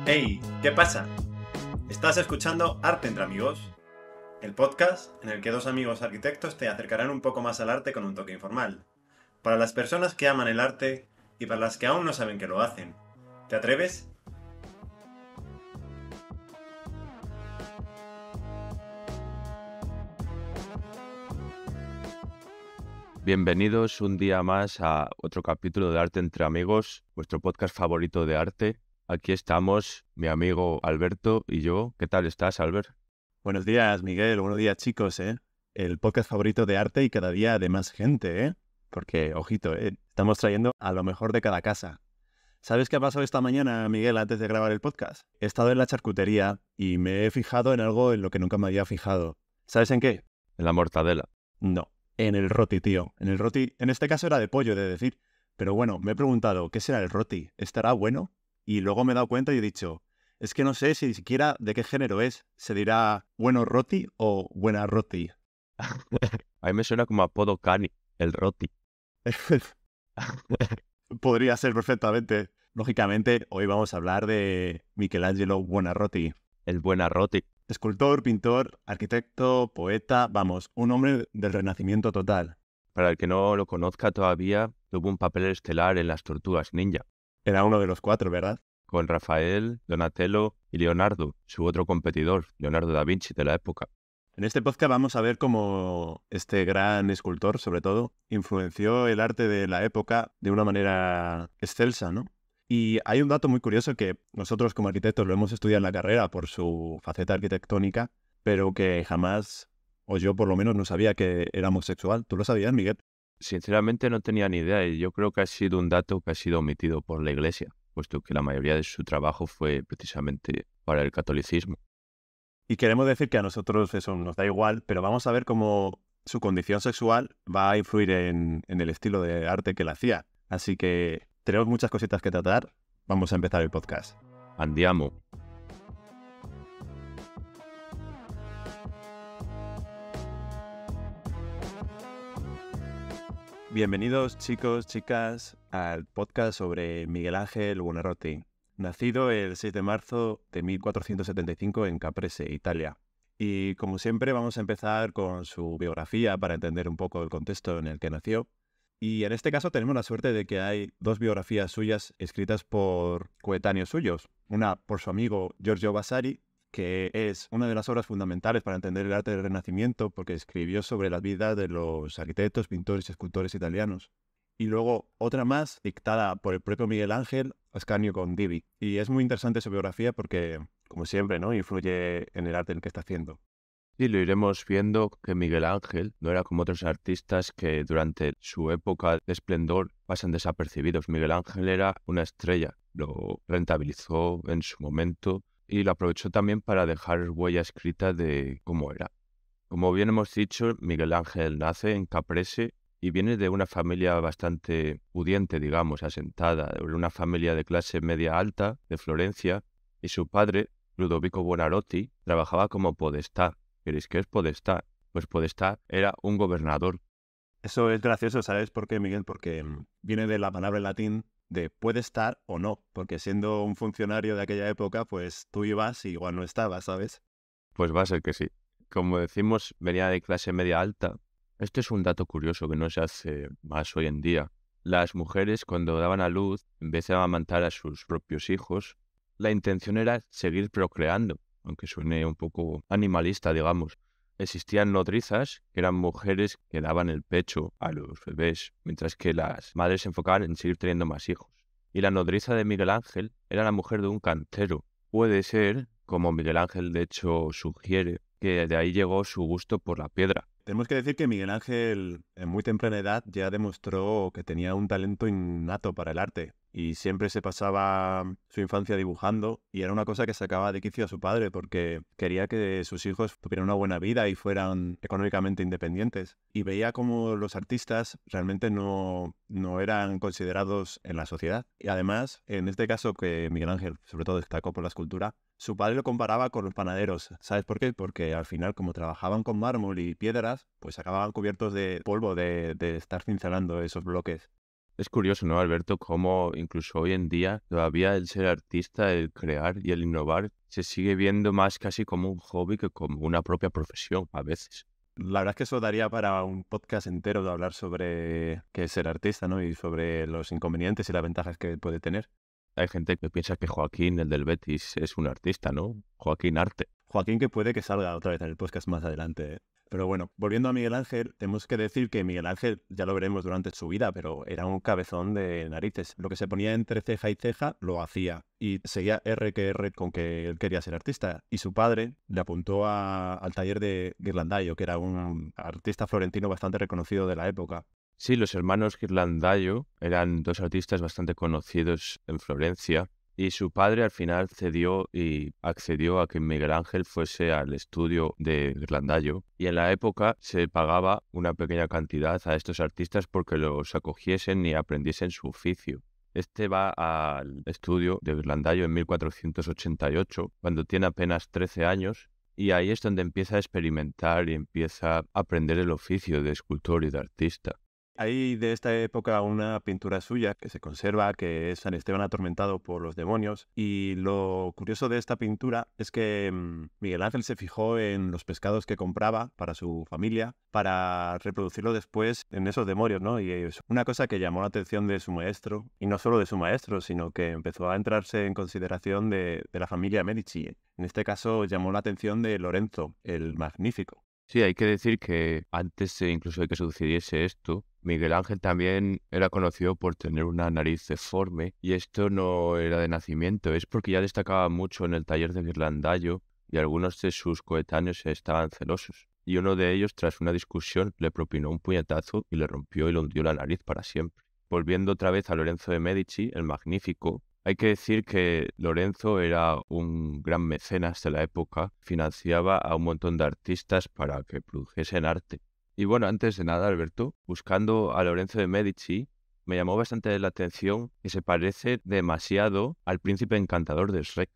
Hey, ¿qué pasa? Estás escuchando Arte entre Amigos, el podcast en el que dos amigos arquitectos te acercarán un poco más al arte con un toque informal. Para las personas que aman el arte y para las que aún no saben que lo hacen. ¿Te atreves? Bienvenidos un día más a otro capítulo de Arte entre Amigos, vuestro podcast favorito de arte. Aquí estamos, mi amigo Alberto y yo. ¿Qué tal estás, Albert? Buenos días, Miguel. Buenos días, chicos, ¿eh? El podcast favorito de arte y cada día de más gente, ¿eh? Porque, ojito, estamos trayendo a lo mejor de cada casa. ¿Sabes qué ha pasado esta mañana, Miguel, antes de grabar el podcast? He estado en la charcutería y me he fijado en algo en lo que nunca me había fijado. ¿Sabes en qué? En la mortadela. No, en el roti, tío. En el roti, en este caso era de pollo, de decir. Pero bueno, me he preguntado, ¿qué será el roti? ¿Estará bueno? Y luego me he dado cuenta y he dicho, es que no sé si siquiera de qué género es. ¿Se dirá bueno roti o buena roti? A mí me suena como apodo Cani, el Roti. Podría ser perfectamente. Lógicamente, hoy vamos a hablar de Michelangelo Buonarroti. El Buena Roti. Escultor, pintor, arquitecto, poeta, vamos, un hombre del Renacimiento total. Para el que no lo conozca todavía, tuvo un papel estelar en las Tortugas Ninja, Era uno de los cuatro, ¿verdad? con Rafael, Donatello y Leonardo, su otro competidor, Leonardo da Vinci de la época. En este podcast vamos a ver cómo este gran escultor, sobre todo, influenció el arte de la época de una manera excelsa, ¿no? Y hay un dato muy curioso que nosotros como arquitectos lo hemos estudiado en la carrera por su faceta arquitectónica, pero que jamás, o yo por lo menos, no sabía que era homosexual. ¿Tú lo sabías, Miguel? Sinceramente no tenía ni idea y yo creo que ha sido un dato que ha sido omitido por la Iglesia, puesto que la mayoría de su trabajo fue precisamente para el catolicismo. Y queremos decir que a nosotros eso nos da igual, pero vamos a ver cómo su condición sexual va a influir en el estilo de arte que él hacía. Así que tenemos muchas cositas que tratar. Vamos a empezar el podcast. Andiamo. Bienvenidos, chicos, chicas, al podcast sobre Miguel Ángel Buonarroti, nacido el 6 de marzo de 1475 en Caprese, Italia. Y como siempre vamos a empezar con su biografía para entender un poco el contexto en el que nació. Y en este caso tenemos la suerte de que hay dos biografías suyas escritas por coetáneos suyos. Una por su amigo Giorgio Vasari, que es una de las obras fundamentales para entender el arte del Renacimiento porque escribió sobre la vida de los arquitectos, pintores y escultores italianos. Y luego otra más dictada por el propio Miguel Ángel, Ascanio Condivi. Y es muy interesante su biografía porque, como siempre, ¿no?, influye en el arte en el que está haciendo. Y lo iremos viendo que Miguel Ángel no era como otros artistas que durante su época de esplendor pasan desapercibidos. Miguel Ángel era una estrella, lo rentabilizó en su momento y lo aprovechó también para dejar huella escrita de cómo era. Como bien hemos dicho, Miguel Ángel nace en Caprese y viene de una familia bastante pudiente, digamos, asentada, de una familia de clase media alta de Florencia, y su padre, Ludovico Buonarroti, trabajaba como podestá. ¿Queréis qué es podestá? Pues podestá era un gobernador. Eso es gracioso, ¿sabes por qué, Miguel? Porque viene de la palabra en latín de puede estar o no, porque siendo un funcionario de aquella época, pues tú ibas y igual no estabas, ¿sabes? Pues va a ser que sí. Como decimos, venía de clase media alta. Este es un dato curioso que no se hace más hoy en día. Las mujeres, cuando daban a luz, en vez de amamantar a sus propios hijos, la intención era seguir procreando, aunque suene un poco animalista, digamos. Existían nodrizas, que eran mujeres que daban el pecho a los bebés, mientras que las madres se enfocaban en seguir teniendo más hijos. Y la nodriza de Miguel Ángel era la mujer de un cantero. Puede ser, como Miguel Ángel de hecho sugiere, que de ahí llegó su gusto por la piedra. Tenemos que decir que Miguel Ángel en muy temprana edad ya demostró que tenía un talento innato para el arte y siempre se pasaba su infancia dibujando y era una cosa que sacaba de quicio a su padre porque quería que sus hijos tuvieran una buena vida y fueran económicamente independientes. Y veía como los artistas realmente no eran considerados en la sociedad. Y además, en este caso que Miguel Ángel sobre todo destacó por la escultura, su padre lo comparaba con los panaderos. ¿Sabes por qué? Porque al final, como trabajaban con mármol y piedras, pues acababan cubiertos de polvo de estar cincelando esos bloques. Es curioso, ¿no, Alberto? Cómo incluso hoy en día todavía el ser artista, el crear y el innovar se sigue viendo más casi como un hobby que como una propia profesión a veces. La verdad es que eso daría para un podcast entero de hablar sobre qué es ser artista, ¿no? Y sobre los inconvenientes y las ventajas que puede tener. Hay gente que piensa que Joaquín, el del Betis, es un artista, ¿no? Joaquín Arte. Joaquín, que puede que salga otra vez en el podcast más adelante. Pero bueno, volviendo a Miguel Ángel, tenemos que decir que Miguel Ángel, ya lo veremos durante su vida, pero era un cabezón de narices. Lo que se ponía entre ceja y ceja lo hacía y seguía R que R con que él quería ser artista. Y su padre le apuntó al taller de Ghirlandaio, que era un artista florentino bastante reconocido de la época. Sí, los hermanos Ghirlandaio eran dos artistas bastante conocidos en Florencia y su padre al final cedió y accedió a que Miguel Ángel fuese al estudio de Ghirlandaio y en la época se pagaba una pequeña cantidad a estos artistas porque los acogiesen y aprendiesen su oficio. Este va al estudio de Ghirlandaio en 1488, cuando tiene apenas 13 años, y ahí es donde empieza a experimentar y empieza a aprender el oficio de escultor y de artista. Hay de esta época una pintura suya que se conserva, que es San Esteban atormentado por los demonios. Y lo curioso de esta pintura es que Miguel Ángel se fijó en los pescados que compraba para su familia para reproducirlo después en esos demonios, ¿no? Y es una cosa que llamó la atención de su maestro, y no solo de su maestro, sino que empezó a entrarse en consideración de la familia Medici. En este caso llamó la atención de Lorenzo, el Magnífico. Sí, hay que decir que antes incluso de que sucediese esto, Miguel Ángel también era conocido por tener una nariz deforme y esto no era de nacimiento, es porque ya destacaba mucho en el taller de Ghirlandaio y algunos de sus coetáneos estaban celosos. Y uno de ellos, tras una discusión, le propinó un puñetazo y le rompió y le hundió la nariz para siempre. Volviendo otra vez a Lorenzo de Medici, el Magnífico, hay que decir que Lorenzo era un gran mecenas de la época, financiaba a un montón de artistas para que produjesen arte. Y bueno, antes de nada, Alberto, buscando a Lorenzo de Medici, me llamó bastante la atención que se parece demasiado al príncipe encantador de Shrek.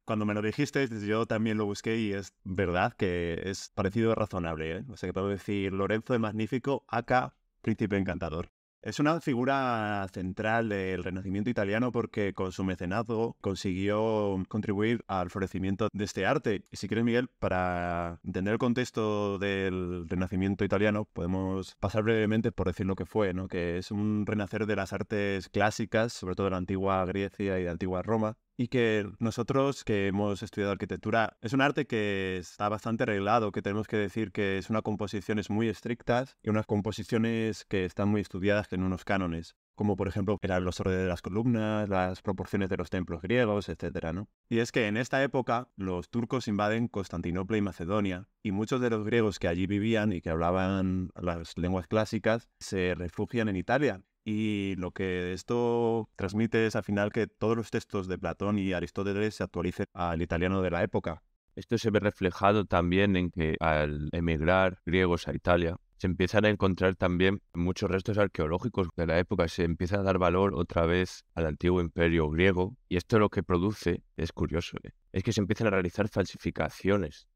Cuando me lo dijiste, yo también lo busqué y es verdad que es parecido razonable, ¿eh? O sea que puedo decir Lorenzo el Magnífico, aka Príncipe Encantador. Es una figura central del Renacimiento italiano porque con su mecenazgo consiguió contribuir al florecimiento de este arte. Y si quieres, Miguel, para entender el contexto del Renacimiento italiano, podemos pasar brevemente por decir lo que fue, ¿no? Que es un renacer de las artes clásicas, sobre todo de la antigua Grecia y de la antigua Roma, y que nosotros que hemos estudiado arquitectura, es un arte que está bastante arreglado, que tenemos que decir que es unas composiciones muy estrictas y unas composiciones que están muy estudiadas en unos cánones, como por ejemplo eran los órdenes de las columnas, las proporciones de los templos griegos, etcétera, ¿no? Y es que en esta época los turcos invaden Constantinopla y Macedonia, y muchos de los griegos que allí vivían y que hablaban las lenguas clásicas se refugian en Italia. Y lo que esto transmite es al final que todos los textos de Platón y Aristóteles se actualicen al italiano de la época. Esto se ve reflejado también en que al emigrar griegos a Italia, se empiezan a encontrar también muchos restos arqueológicos de la época, se empieza a dar valor otra vez al antiguo imperio griego, y esto lo que produce, es curioso, es que se empiezan a realizar falsificaciones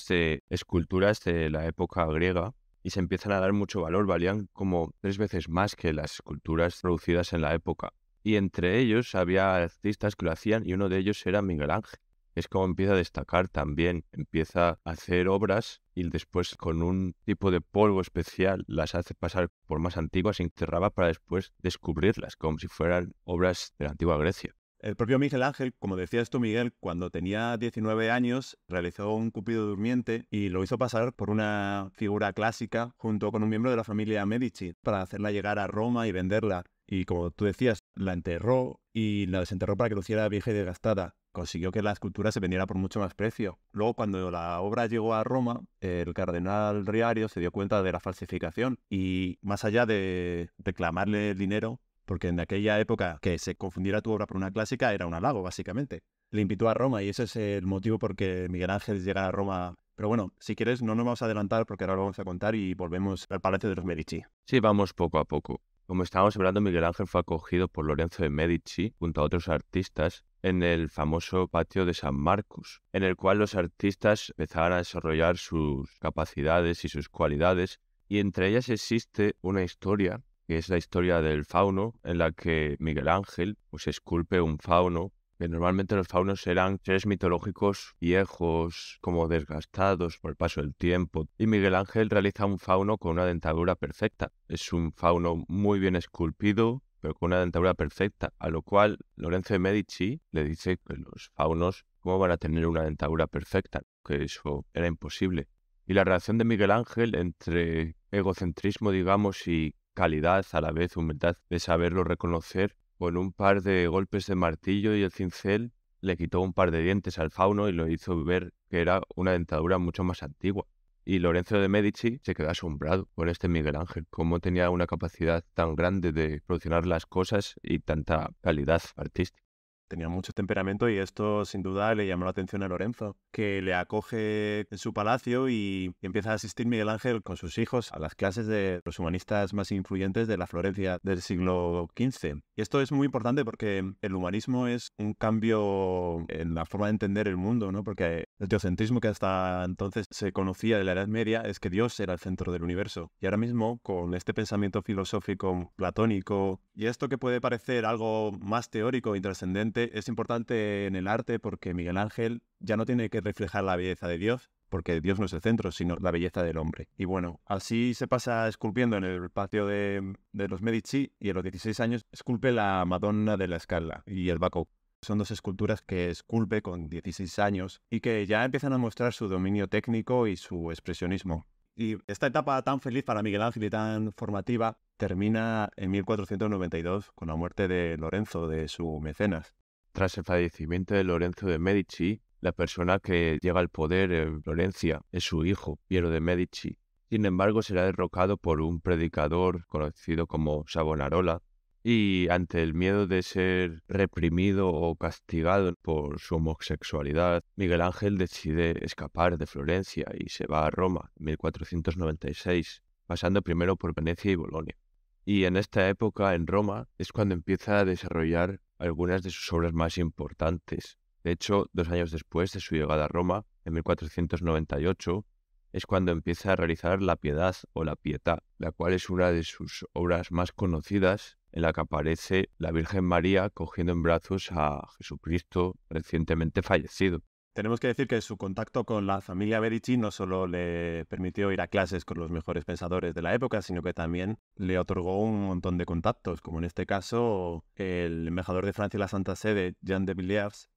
de esculturas de la época griega, y se empiezan a dar mucho valor, valían como 3 veces más que las esculturas producidas en la época. Y entre ellos había artistas que lo hacían y uno de ellos era Miguel Ángel. Es como empieza a destacar también, empieza a hacer obras y después con un tipo de polvo especial las hace pasar por más antiguas y enterraba para después descubrirlas, como si fueran obras de la antigua Grecia. El propio Miguel Ángel, como decías tú, Miguel, cuando tenía 19 años, realizó un Cupido durmiente y lo hizo pasar por una figura clásica junto con un miembro de la familia Medici para hacerla llegar a Roma y venderla. Y como tú decías, la enterró y la desenterró para que luciera vieja y desgastada. Consiguió que la escultura se vendiera por mucho más precio. Luego, cuando la obra llegó a Roma, el cardenal Riario se dio cuenta de la falsificación y, más allá de reclamarle el dinero, porque en aquella época que se confundiera tu obra por una clásica era un halago, básicamente, le invitó a Roma y ese es el motivo por que Miguel Ángel llega a Roma. Pero bueno, si quieres, no nos vamos a adelantar porque ahora lo vamos a contar y volvemos al Palacio de los Medici. Sí, vamos poco a poco. Como estábamos hablando, Miguel Ángel fue acogido por Lorenzo de Medici junto a otros artistas en el famoso patio de San Marcos, en el cual los artistas empezaban a desarrollar sus capacidades y sus cualidades, y entre ellas existe una historia que es la historia del fauno, en la que Miguel Ángel pues esculpe un fauno, que normalmente los faunos eran seres mitológicos viejos, como desgastados por el paso del tiempo, y Miguel Ángel realiza un fauno con una dentadura perfecta. Es un fauno muy bien esculpido, pero con una dentadura perfecta, a lo cual Lorenzo de Medici le dice que los faunos, ¿cómo van a tener una dentadura perfecta? Que eso era imposible. Y la relación de Miguel Ángel entre egocentrismo, digamos, y calidad, a la vez humildad, de saberlo reconocer, con un par de golpes de martillo y el cincel le quitó un par de dientes al fauno y lo hizo ver que era una dentadura mucho más antigua. Y Lorenzo de Medici se quedó asombrado por este Miguel Ángel, cómo tenía una capacidad tan grande de produccionar las cosas y tanta calidad artística. Tenía mucho temperamento y esto sin duda le llamó la atención a Lorenzo, que le acoge en su palacio y empieza a asistir Miguel Ángel con sus hijos a las clases de los humanistas más influyentes de la Florencia del siglo XV. Y esto es muy importante porque el humanismo es un cambio en la forma de entender el mundo, ¿no? Porque el teocentrismo que hasta entonces se conocía de la Edad Media es que Dios era el centro del universo. Y ahora mismo, con este pensamiento filosófico platónico y esto que puede parecer algo más teórico e intrascendente, es importante en el arte porque Miguel Ángel ya no tiene que reflejar la belleza de Dios, porque Dios no es el centro, sino la belleza del hombre. Y bueno, así se pasa esculpiendo en el patio de los Medici y a los 16 años esculpe la Madonna de la Scala y el Bacco. Son dos esculturas que esculpe con 16 años y que ya empiezan a mostrar su dominio técnico y su expresionismo. Y esta etapa tan feliz para Miguel Ángel y tan formativa termina en 1492 con la muerte de Lorenzo, de su mecenas. Tras el fallecimiento de Lorenzo de Medici, la persona que llega al poder en Florencia es su hijo, Piero de Medici. Sin embargo, será derrocado por un predicador conocido como Savonarola, y ante el miedo de ser reprimido o castigado por su homosexualidad, Miguel Ángel decide escapar de Florencia y se va a Roma en 1496, pasando primero por Venecia y Bolonia. Y en esta época, en Roma, es cuando empieza a desarrollar algunas de sus obras más importantes. De hecho, 2 años después de su llegada a Roma, en 1498, es cuando empieza a realizar La Piedad o La Pietà, la cual es una de sus obras más conocidas, en la que aparece la Virgen María cogiendo en brazos a Jesucristo recientemente fallecido. Tenemos que decir que su contacto con la familia Medici no solo le permitió ir a clases con los mejores pensadores de la época, sino que también le otorgó un montón de contactos, como en este caso el embajador de Francia y la Santa Sede, Jean de Villiers,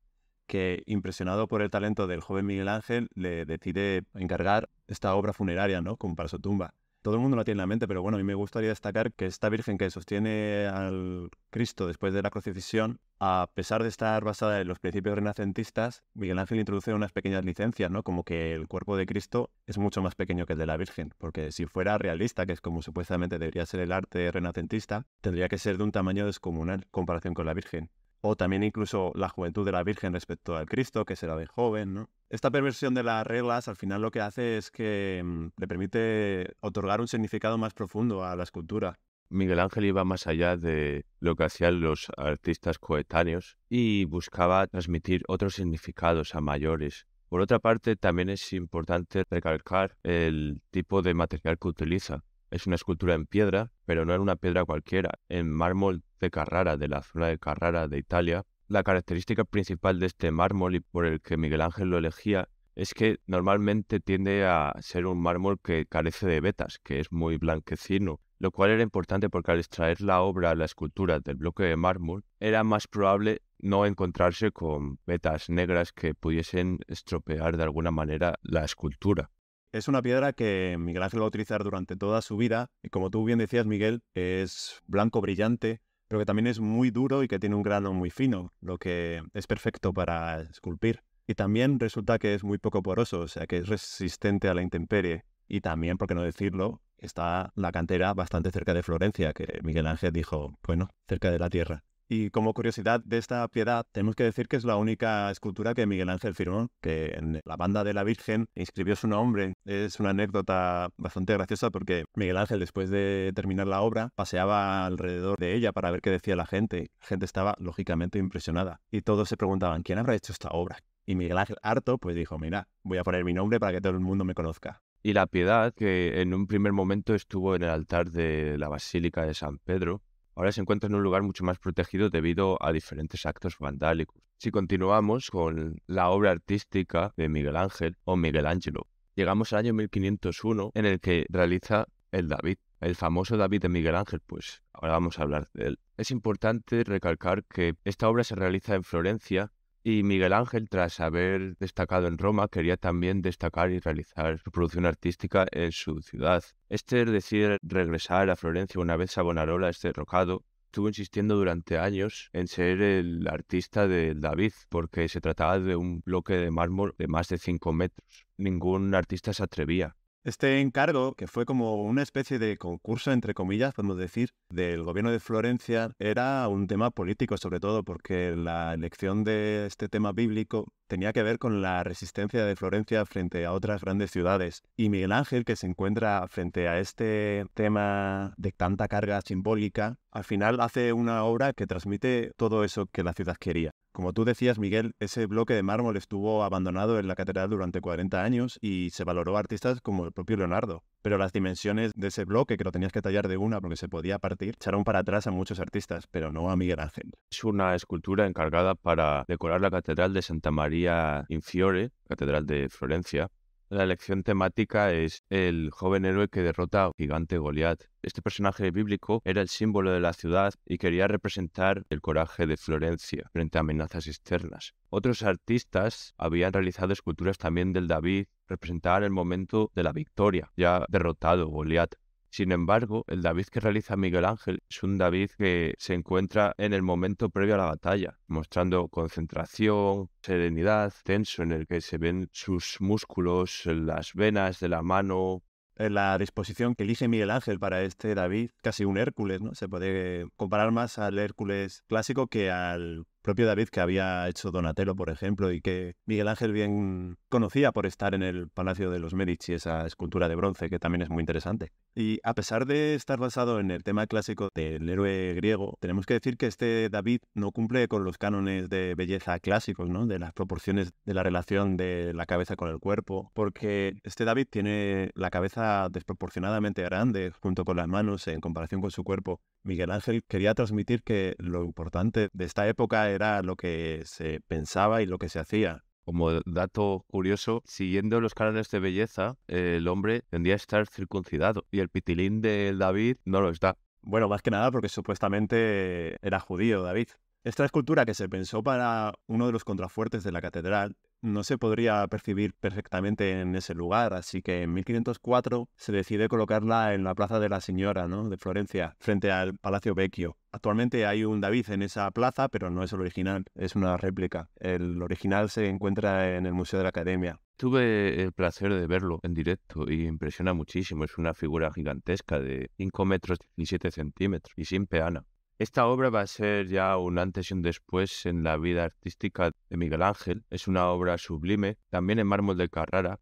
que impresionado por el talento del joven Miguel Ángel le decide encargar esta obra funeraria, ¿no? Como para su tumba. Todo el mundo la tiene en la mente, pero bueno, a mí me gustaría destacar que esta Virgen que sostiene al Cristo después de la crucifixión, a pesar de estar basada en los principios renacentistas, Miguel Ángel introduce unas pequeñas licencias, ¿no? Como que el cuerpo de Cristo es mucho más pequeño que el de la Virgen, porque si fuera realista, que es como supuestamente debería ser el arte renacentista, tendría que ser de un tamaño descomunal en comparación con la Virgen. O también incluso la juventud de la Virgen respecto al Cristo, que será de joven, ¿no? Esta perversión de las reglas al final lo que hace es que le permite otorgar un significado más profundo a la escultura. Miguel Ángel iba más allá de lo que hacían los artistas coetáneos y buscaba transmitir otros significados a mayores. Por otra parte, también es importante recalcar el tipo de material que utiliza. Es una escultura en piedra, pero no en una piedra cualquiera, en mármol de Carrara, de la zona de Carrara de Italia. La característica principal de este mármol y por el que Miguel Ángel lo elegía es que normalmente tiende a ser un mármol que carece de vetas, que es muy blanquecino, lo cual era importante porque al extraer la obra, la escultura del bloque de mármol, era más probable no encontrarse con vetas negras que pudiesen estropear de alguna manera la escultura. Es una piedra que Miguel Ángel va a utilizar durante toda su vida y como tú bien decías, Miguel, es blanco brillante, pero que también es muy duro y que tiene un grano muy fino, lo que es perfecto para esculpir. Y también resulta que es muy poco poroso, o sea que es resistente a la intemperie. Y también, por qué no decirlo, está la cantera bastante cerca de Florencia, que Miguel Ángel dijo, bueno, cerca de la tierra. Y como curiosidad de esta piedad, tenemos que decir que es la única escultura que Miguel Ángel firmó, que en la banda de la Virgen inscribió su nombre. Es una anécdota bastante graciosa porque Miguel Ángel, después de terminar la obra, paseaba alrededor de ella para ver qué decía la gente. La gente estaba, lógicamente, impresionada. Y todos se preguntaban, ¿quién habrá hecho esta obra? Y Miguel Ángel, harto, pues dijo, mira, voy a poner mi nombre para que todo el mundo me conozca. Y la Piedad, que en un primer momento estuvo en el altar de la Basílica de San Pedro, ahora se encuentra en un lugar mucho más protegido debido a diferentes actos vandálicos. Si continuamos con la obra artística de Miguel Ángel o Miguel Ángelo, llegamos al año 1501 en el que realiza el David. El famoso David de Miguel Ángel, pues ahora vamos a hablar de él. Es importante recalcar que esta obra se realiza en Florencia y Miguel Ángel, tras haber destacado en Roma, quería también destacar y realizar su producción artística en su ciudad. Decide regresar a Florencia una vez Savonarola es derrocado. Estuvo insistiendo durante años en ser el artista del David, porque se trataba de un bloque de mármol de más de 5 metros. Ningún artista se atrevía. Este encargo, que fue como una especie de concurso, entre comillas, podemos decir, del gobierno de Florencia, era un tema político sobre todo, porque la elección de este tema bíblico tenía que ver con la resistencia de Florencia frente a otras grandes ciudades. Y Miguel Ángel, que se encuentra frente a este tema de tanta carga simbólica, al final hace una obra que transmite todo eso que la ciudad quería. Como tú decías, Miguel, ese bloque de mármol estuvo abandonado en la catedral durante 40 años y se valoró a artistas como el propio Leonardo. Pero las dimensiones de ese bloque, que lo tenías que tallar de una porque se podía partir, echaron para atrás a muchos artistas, pero no a Miguel Ángel. Es una escultura encargada para decorar la Catedral de Santa María in Fiore, Catedral de Florencia. La elección temática es el joven héroe que derrota al gigante Goliat. Este personaje bíblico era el símbolo de la ciudad y quería representar el coraje de Florencia frente a amenazas externas. Otros artistas habían realizado esculturas también del David, representaban el momento de la victoria, ya derrotado Goliat. Sin embargo, el David que realiza Miguel Ángel es un David que se encuentra en el momento previo a la batalla, mostrando concentración, serenidad, tenso, en el que se ven sus músculos, las venas de la mano. La disposición que elige Miguel Ángel para este David, casi un Hércules, ¿no? Se puede comparar más al Hércules clásico que al propio David que había hecho Donatello, por ejemplo, y que Miguel Ángel bien conocía por estar en el Palacio de los Medici, esa escultura de bronce, que también es muy interesante. Y a pesar de estar basado en el tema clásico del héroe griego, tenemos que decir que este David no cumple con los cánones de belleza clásicos, ¿no? De las proporciones de la relación de la cabeza con el cuerpo, porque este David tiene la cabeza desproporcionadamente grande junto con las manos en comparación con su cuerpo. Miguel Ángel quería transmitir que lo importante de esta época era lo que se pensaba y lo que se hacía. Como dato curioso, siguiendo los cánones de belleza, el hombre tendría que estar circuncidado y el pitilín de David no lo está. Bueno, más que nada porque supuestamente era judío David. Esta escultura, que se pensó para uno de los contrafuertes de la catedral, no se podría percibir perfectamente en ese lugar, así que en 1504 se decide colocarla en la Plaza de la Señora, ¿no?, de Florencia, frente al Palacio Vecchio. Actualmente hay un David en esa plaza, pero no es el original, es una réplica. El original se encuentra en el Museo de la Academia. Tuve el placer de verlo en directo y impresiona muchísimo. Es una figura gigantesca de 5 metros 17 centímetros y sin peana. Esta obra va a ser ya un antes y un después en la vida artística de Miguel Ángel. Es una obra sublime, también en mármol de Carrara.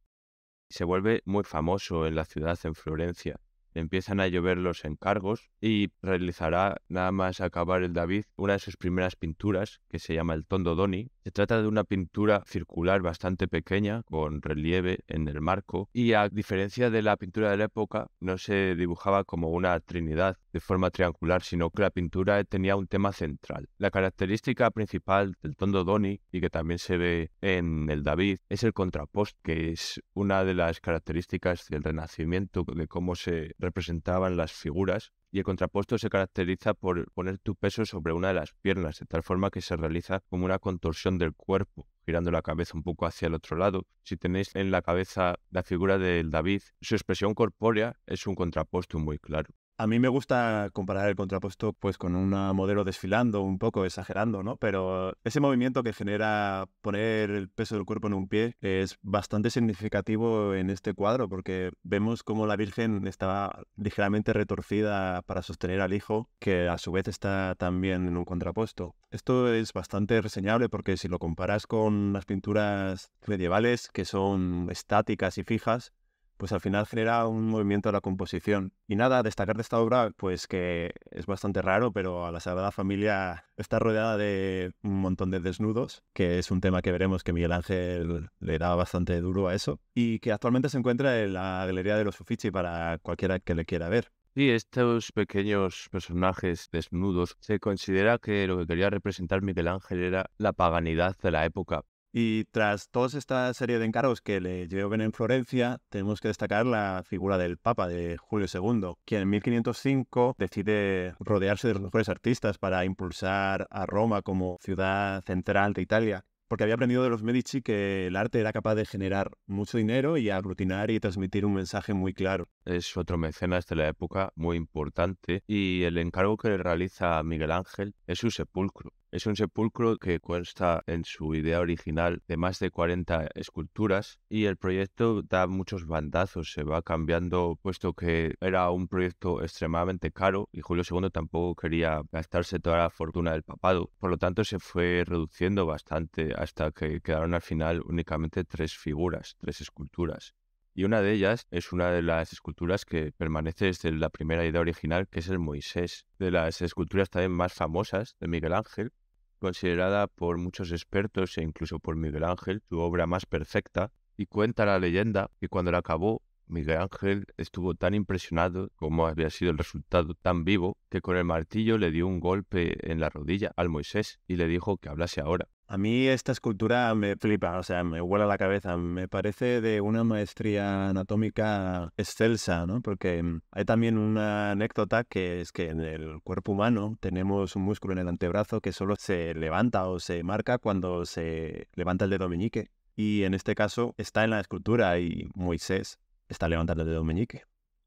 Se vuelve muy famoso en la ciudad, en Florencia. Empiezan a llover los encargos y realizará, nada más acabar el David, una de sus primeras pinturas, que se llama el Tondo Doni. Se trata de una pintura circular bastante pequeña, con relieve en el marco, y a diferencia de la pintura de la época, no se dibujaba como una trinidad de forma triangular, sino que la pintura tenía un tema central. La característica principal del Tondo Doni, y que también se ve en el David, es el contraposto, que es una de las características del Renacimiento, de cómo se representaban las figuras, y el contrapuesto se caracteriza por poner tu peso sobre una de las piernas, de tal forma que se realiza como una contorsión del cuerpo, girando la cabeza un poco hacia el otro lado. Si tenéis en la cabeza la figura del David, su expresión corpórea es un contrapuesto muy claro. A mí me gusta comparar el contrapuesto pues con una modelo desfilando, un poco exagerando, ¿no? Pero ese movimiento que genera poner el peso del cuerpo en un pie es bastante significativo en este cuadro, porque vemos cómo la Virgen está ligeramente retorcida para sostener al Hijo, que a su vez está también en un contrapuesto. Esto es bastante reseñable porque si lo comparas con las pinturas medievales, que son estáticas y fijas, pues al final genera un movimiento de la composición. Y nada, destacar de esta obra, pues que es bastante raro, pero a la Sagrada Familia está rodeada de un montón de desnudos, que es un tema que veremos que Miguel Ángel le daba bastante duro a eso, y que actualmente se encuentra en la Galería de los Uffizi para cualquiera que le quiera ver. Y estos pequeños personajes desnudos se considera que lo que quería representar Miguel Ángel era la paganidad de la época. Y tras toda esta serie de encargos que le lleven en Florencia, tenemos que destacar la figura del Papa, de Julio II, quien en 1505 decide rodearse de los mejores artistas para impulsar a Roma como ciudad central de Italia, porque había aprendido de los Medici que el arte era capaz de generar mucho dinero y aglutinar y transmitir un mensaje muy claro. Es otro mecenas de la época muy importante y el encargo que le realiza a Miguel Ángel es su sepulcro. Es un sepulcro que consta en su idea original de más de 40 esculturas y el proyecto da muchos bandazos, se va cambiando puesto que era un proyecto extremadamente caro y Julio II tampoco quería gastarse toda la fortuna del papado. Por lo tanto se fue reduciendo bastante hasta que quedaron al final únicamente 3 figuras, 3 esculturas. Y una de ellas es una de las esculturas que permanece desde la primera idea original, que es el Moisés, de las esculturas también más famosas de Miguel Ángel, considerada por muchos expertos e incluso por Miguel Ángel su obra más perfecta, y cuenta la leyenda que cuando la acabó, Miguel Ángel estuvo tan impresionado como había sido el resultado tan vivo que con el martillo le dio un golpe en la rodilla al Moisés y le dijo que hablase ahora. A mí esta escultura me flipa, o sea, me vuela la cabeza. Me parece de una maestría anatómica excelsa, ¿no? Porque hay también una anécdota que es que en el cuerpo humano tenemos un músculo en el antebrazo que solo se levanta o se marca cuando se levanta el dedo meñique. Y en este caso está en la escultura y Moisés está levantando el dedo meñique.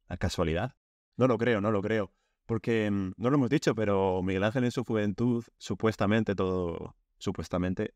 ¿La casualidad? No lo creo, no lo creo. Porque no lo hemos dicho, pero Miguel Ángel en su juventud, supuestamente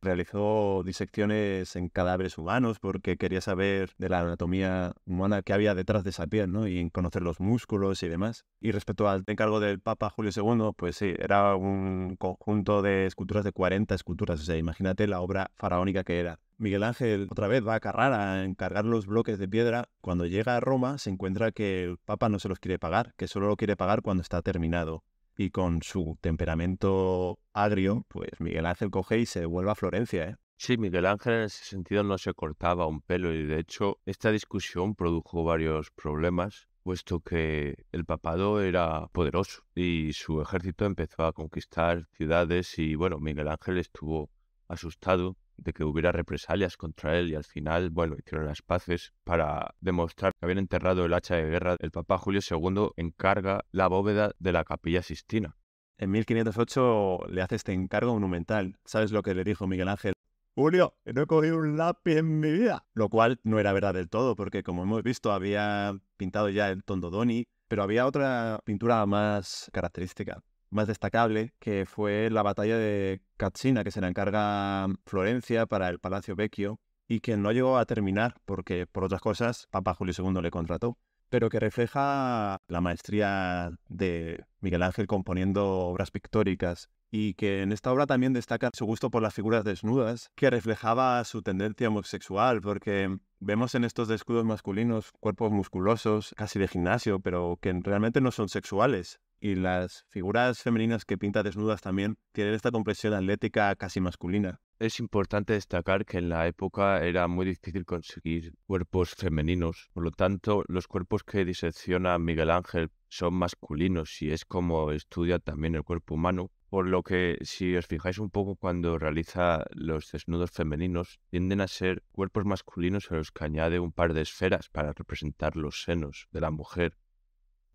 realizó disecciones en cadáveres humanos porque quería saber de la anatomía humana que había detrás de esa piel, ¿no? Y conocer los músculos y demás. Y respecto al encargo del Papa Julio II, pues sí, era un conjunto de esculturas de 40 esculturas. O sea, imagínate la obra faraónica que era. Miguel Ángel otra vez va a Carrara a encargar los bloques de piedra. Cuando llega a Roma se encuentra que el Papa no se los quiere pagar, que solo lo quiere pagar cuando está terminado. Y con su temperamento agrio, pues Miguel Ángel coge y se vuelve a Florencia, ¿eh? Sí, Miguel Ángel en ese sentido no se cortaba un pelo y de hecho esta discusión produjo varios problemas, puesto que el papado era poderoso y su ejército empezó a conquistar ciudades y bueno, Miguel Ángel estuvo asustado de que hubiera represalias contra él y al final, bueno, hicieron las paces para demostrar que habían enterrado el hacha de guerra. El Papa Julio II encarga la bóveda de la Capilla Sixtina. En 1508 le hace este encargo monumental. ¿Sabes lo que le dijo Miguel Ángel? Julio, no he cogido un lápiz en mi vida. Lo cual no era verdad del todo, porque como hemos visto había pintado ya el Tondodoni, pero había otra pintura más característica, más destacable, que fue la batalla de Cazzina, que se la encarga Florencia para el Palacio Vecchio, y que no llegó a terminar porque, por otras cosas, Papa Julio II le contrató, pero que refleja la maestría de Miguel Ángel componiendo obras pictóricas y que en esta obra también destaca su gusto por las figuras desnudas, que reflejaba su tendencia homosexual, porque vemos en estos escudos masculinos cuerpos musculosos, casi de gimnasio, pero que realmente no son sexuales. Y las figuras femeninas que pinta desnudas también tienen esta complexión atlética casi masculina. Es importante destacar que en la época era muy difícil conseguir cuerpos femeninos, por lo tanto los cuerpos que disecciona Miguel Ángel son masculinos y es como estudia también el cuerpo humano, por lo que si os fijáis un poco cuando realiza los desnudos femeninos tienden a ser cuerpos masculinos a los que añade un par de esferas para representar los senos de la mujer.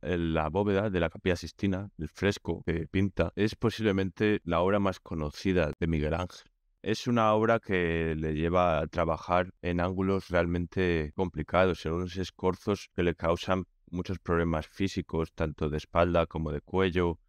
La bóveda de la Capilla Sixtina, el fresco que pinta, es posiblemente la obra más conocida de Miguel Ángel. Es una obra que le lleva a trabajar en ángulos realmente complicados, en unos escorzos que le causan muchos problemas físicos, tanto de espalda como de cuello.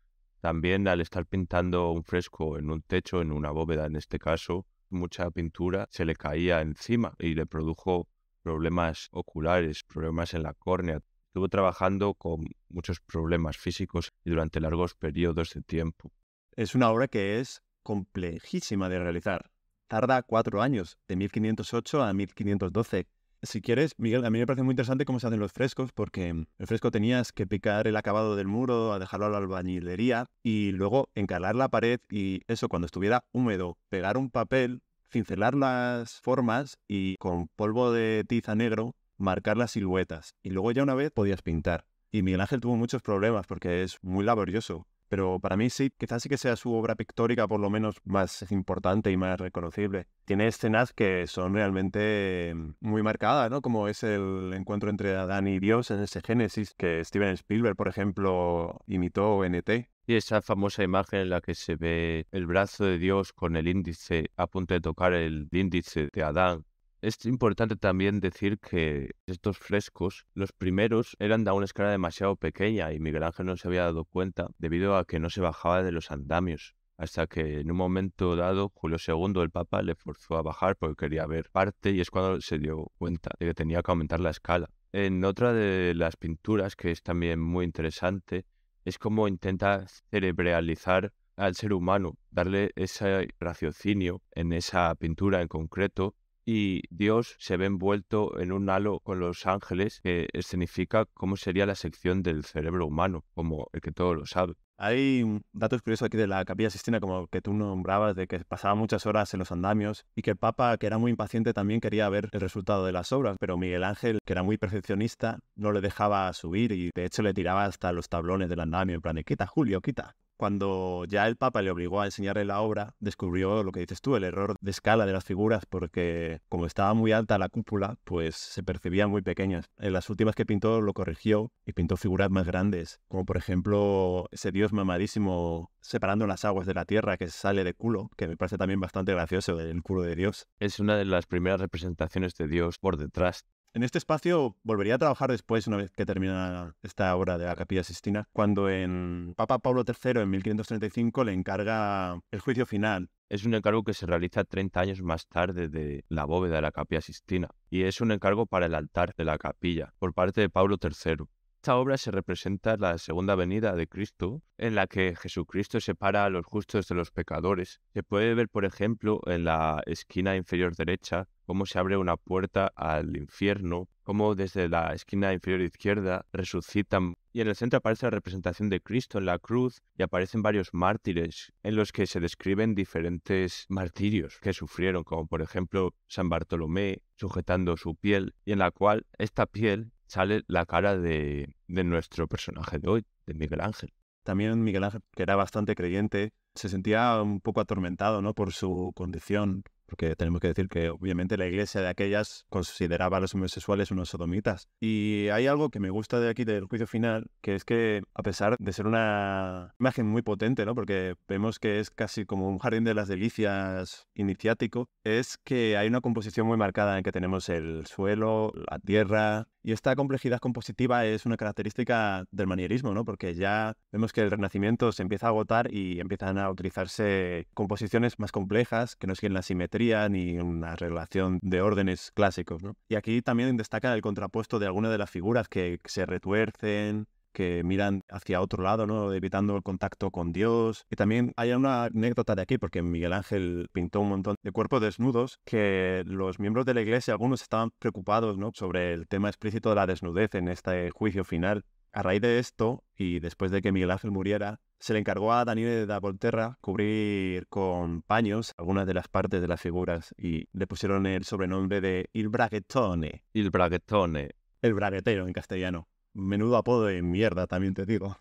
También al estar pintando un fresco en un techo, en una bóveda en este caso, mucha pintura se le caía encima y le produjo problemas oculares, problemas en la córnea. Estuvo trabajando con muchos problemas físicos y durante largos periodos de tiempo. Es una obra que es complejísima de realizar. Tarda 4 años, de 1508 a 1512, Si quieres, Miguel, a mí me parece muy interesante cómo se hacen los frescos, porque el fresco tenías que picar el acabado del muro, a dejarlo a la albañilería y luego encalar la pared y eso, cuando estuviera húmedo, pegar un papel, cincelar las formas y con polvo de tiza negro marcar las siluetas. Y luego ya una vez podías pintar. Y Miguel Ángel tuvo muchos problemas porque es muy laborioso. Pero para mí sí, quizás sí que sea su obra pictórica por lo menos más importante y más reconocible. Tiene escenas que son realmente muy marcadas, ¿no? Como es el encuentro entre Adán y Dios en ese Génesis que Steven Spielberg, por ejemplo, imitó en E.T. Y esa famosa imagen en la que se ve el brazo de Dios con el índice a punto de tocar el índice de Adán. Es importante también decir que estos frescos, los primeros, eran de una escala demasiado pequeña y Miguel Ángel no se había dado cuenta debido a que no se bajaba de los andamios. Hasta que en un momento dado, Julio II, el Papa, le forzó a bajar porque quería ver parte y es cuando se dio cuenta de que tenía que aumentar la escala. En otra de las pinturas, que es también muy interesante, es cómo intenta cerebralizar al ser humano, darle ese raciocinio en esa pintura en concreto. Y Dios se ve envuelto en un halo con los ángeles que escenifica cómo sería la sección del cerebro humano, como el que todo lo sabe. Hay datos curiosos aquí de la Capilla Sistina, como que tú nombrabas, de que pasaba muchas horas en los andamios y que el Papa, que era muy impaciente, también quería ver el resultado de las obras, pero Miguel Ángel, que era muy perfeccionista, no le dejaba subir y de hecho le tiraba hasta los tablones del andamio, en plan de quita, Julio, quita. Cuando ya el Papa le obligó a enseñarle la obra, descubrió lo que dices tú, el error de escala de las figuras, porque como estaba muy alta la cúpula, pues se percibían muy pequeñas. En las últimas que pintó lo corrigió y pintó figuras más grandes, como por ejemplo ese dios mamadísimo separando las aguas de la tierra que sale de culo, que me parece también bastante gracioso, el culo de Dios. Es una de las primeras representaciones de Dios por detrás. En este espacio volvería a trabajar después, una vez que termina esta obra de la Capilla Sistina, cuando en Papa Pablo III, en 1535, le encarga el juicio final. Es un encargo que se realiza 30 años más tarde de la bóveda de la Capilla Sistina y es un encargo para el altar de la capilla por parte de Pablo III. Esta obra se representa la segunda venida de Cristo, en la que Jesucristo separa a los justos de los pecadores. Se puede ver, por ejemplo, en la esquina inferior derecha, cómo se abre una puerta al infierno, cómo desde la esquina inferior izquierda resucitan. Y en el centro aparece la representación de Cristo en la cruz y aparecen varios mártires en los que se describen diferentes martirios que sufrieron, como por ejemplo San Bartolomé sujetando su piel, y en la cual esta piel sale la cara de nuestro personaje de hoy, de Miguel Ángel. También Miguel Ángel, que era bastante creyente, se sentía un poco atormentado, ¿no?, por su condición, porque tenemos que decir que obviamente la iglesia de aquellas consideraba a los homosexuales unos sodomitas. Y hay algo que me gusta de aquí del juicio final, que es que a pesar de ser una imagen muy potente, ¿no?, porque vemos que es casi como un jardín de las delicias iniciático, es que hay una composición muy marcada en que tenemos el suelo, la tierra. Y esta complejidad compositiva es una característica del manierismo, ¿no? Porque ya vemos que el Renacimiento se empieza a agotar y empiezan a utilizarse composiciones más complejas que no siguen la simetría ni una relación de órdenes clásicos, ¿no? Y aquí también destaca el contrapuesto de algunas de las figuras que se retuercen, que miran hacia otro lado, ¿no?, evitando el contacto con Dios. Y también hay una anécdota de aquí, porque Miguel Ángel pintó un montón de cuerpos desnudos que los miembros de la iglesia, algunos estaban preocupados, ¿no?, sobre el tema explícito de la desnudez en este juicio final. A raíz de esto, y después de que Miguel Ángel muriera, se le encargó a Daniele da Volterra cubrir con paños algunas de las partes de las figuras y le pusieron el sobrenombre de Il Braguetone. Il Braguetone. El braguetero en castellano. Menudo apodo de mierda, también te digo.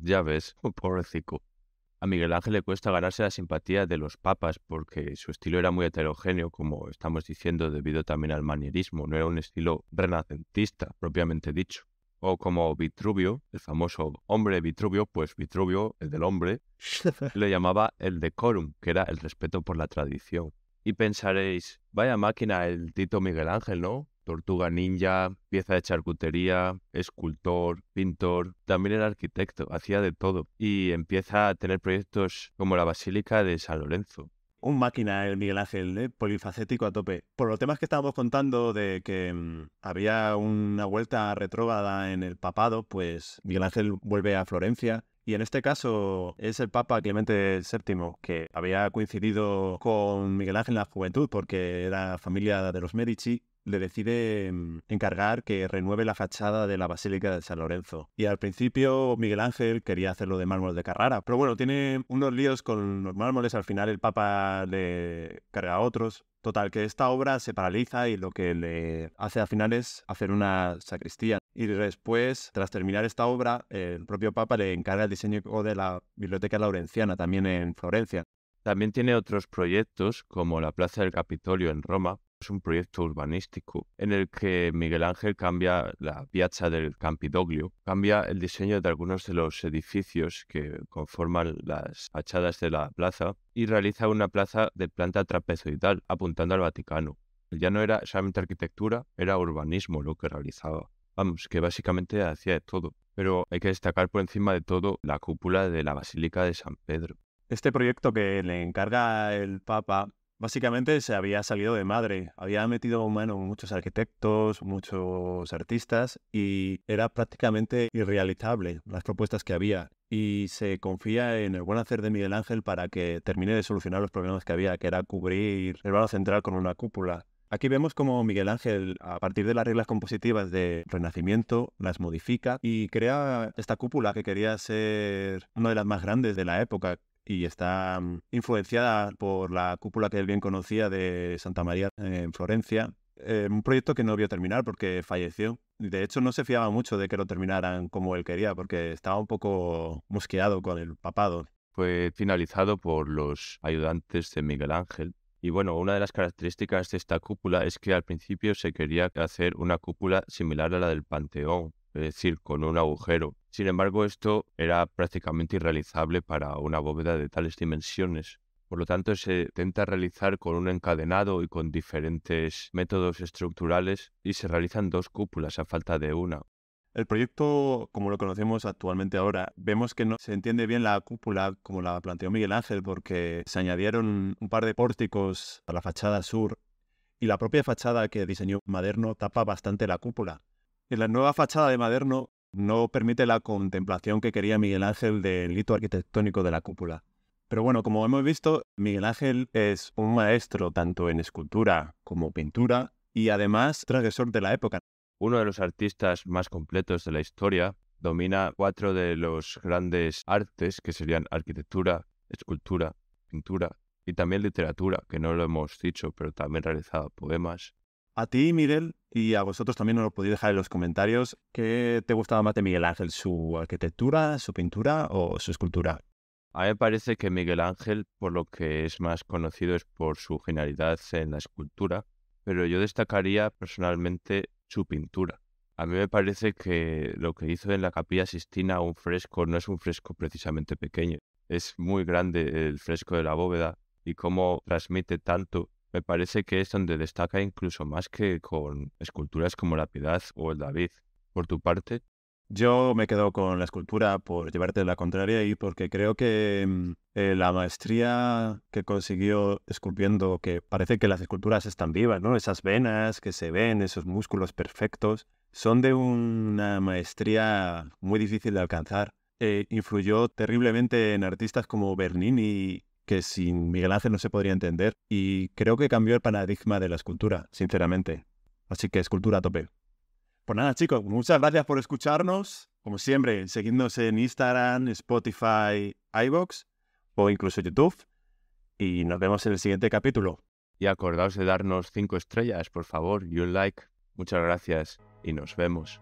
Ya ves, pobrecito. A Miguel Ángel le cuesta ganarse la simpatía de los papas porque su estilo era muy heterogéneo, como estamos diciendo, debido también al manierismo. No era un estilo renacentista, propiamente dicho. O como Vitruvio, el famoso hombre Vitruvio, pues Vitruvio, el del hombre, le llamaba el decorum, que era el respeto por la tradición. Y pensaréis, vaya máquina el Tito Miguel Ángel, ¿no? Tortuga ninja, pieza de charcutería, escultor, pintor, también era arquitecto, hacía de todo. Y empieza a tener proyectos como la Basílica de San Lorenzo. Un máquina el Miguel Ángel, polifacético a tope. Por los temas que estábamos contando de que había una vuelta retrógrada en el papado, pues Miguel Ángel vuelve a Florencia. Y en este caso es el Papa Clemente VII, que había coincidido con Miguel Ángel en la juventud porque era familia de los Medici. le decide encargar que renueve la fachada de la Basílica de San Lorenzo. Y al principio Miguel Ángel quería hacerlo de mármol de Carrara, pero bueno, tiene unos líos con los mármoles, al final el Papa le carga a otros. Total, que esta obra se paraliza y lo que le hace al final es hacer una sacristía. Y después, tras terminar esta obra, el propio Papa le encarga el diseño de la Biblioteca Laurenciana, también en Florencia. También tiene otros proyectos, como la Plaza del Capitolio en Roma. Es un proyecto urbanístico en el que Miguel Ángel cambia la Piazza del Campidoglio, cambia el diseño de algunos de los edificios que conforman las fachadas de la plaza y realiza una plaza de planta trapezoidal apuntando al Vaticano. Ya no era solamente arquitectura, era urbanismo lo que realizaba. Vamos, que básicamente hacía de todo. Pero hay que destacar por encima de todo la cúpula de la Basílica de San Pedro. Este proyecto que le encarga el Papa básicamente se había salido de madre. Había metido mano muchos arquitectos, muchos artistas y era prácticamente irrealizable las propuestas que había. Y se confía en el buen hacer de Miguel Ángel para que termine de solucionar los problemas que había, que era cubrir el vano central con una cúpula. Aquí vemos cómo Miguel Ángel, a partir de las reglas compositivas del Renacimiento, las modifica y crea esta cúpula que quería ser una de las más grandes de la época y está influenciada por la cúpula que él bien conocía de Santa María en Florencia. Un proyecto que no vio terminar porque falleció. De hecho, no se fiaba mucho de que lo terminaran como él quería porque estaba un poco mosqueado con el papado. Fue finalizado por los ayudantes de Miguel Ángel. Y bueno, una de las características de esta cúpula es que al principio se quería hacer una cúpula similar a la del Panteón, es decir, con un agujero. Sin embargo, esto era prácticamente irrealizable para una bóveda de tales dimensiones. Por lo tanto, se intenta realizar con un encadenado y con diferentes métodos estructurales y se realizan dos cúpulas a falta de una. El proyecto, como lo conocemos actualmente ahora, vemos que no se entiende bien la cúpula como la planteó Miguel Ángel porque se añadieron un par de pórticos a la fachada sur y la propia fachada que diseñó Maderno tapa bastante la cúpula. Y la nueva fachada de Maderno no permite la contemplación que quería Miguel Ángel del hito arquitectónico de la cúpula. Pero bueno, como hemos visto, Miguel Ángel es un maestro tanto en escultura como pintura y además transgresor de la época. Uno de los artistas más completos de la historia, domina 4 de los grandes artes que serían arquitectura, escultura, pintura y también literatura, que no lo hemos dicho, pero también realizaba poemas. A ti, Miguel, y a vosotros también nos lo podéis dejar en los comentarios, ¿qué te gustaba más de Miguel Ángel? ¿Su arquitectura, su pintura o su escultura? A mí me parece que Miguel Ángel, por lo que es más conocido, es por su genialidad en la escultura, pero yo destacaría personalmente su pintura. A mí me parece que lo que hizo en la Capilla Sixtina, un fresco, no es un fresco precisamente pequeño. Es muy grande el fresco de la bóveda y cómo transmite tanto. Me parece que es donde destaca incluso más que con esculturas como la Piedad o el David. Por tu parte. Yo me quedo con la escultura por llevarte la contraria y porque creo que la maestría que consiguió esculpiendo, que parece que las esculturas están vivas, ¿no? Esas venas que se ven, esos músculos perfectos, son de una maestría muy difícil de alcanzar. Influyó terriblemente en artistas como Bernini, que sin Miguel Ángel no se podría entender, y creo que cambió el paradigma de la escultura, sinceramente. Así que escultura a tope. Pues nada, chicos, muchas gracias por escucharnos. Como siempre, seguidnos en Instagram, Spotify, iVoox o incluso YouTube. Y nos vemos en el siguiente capítulo. Y acordaos de darnos 5 estrellas, por favor, y un like. Muchas gracias y nos vemos.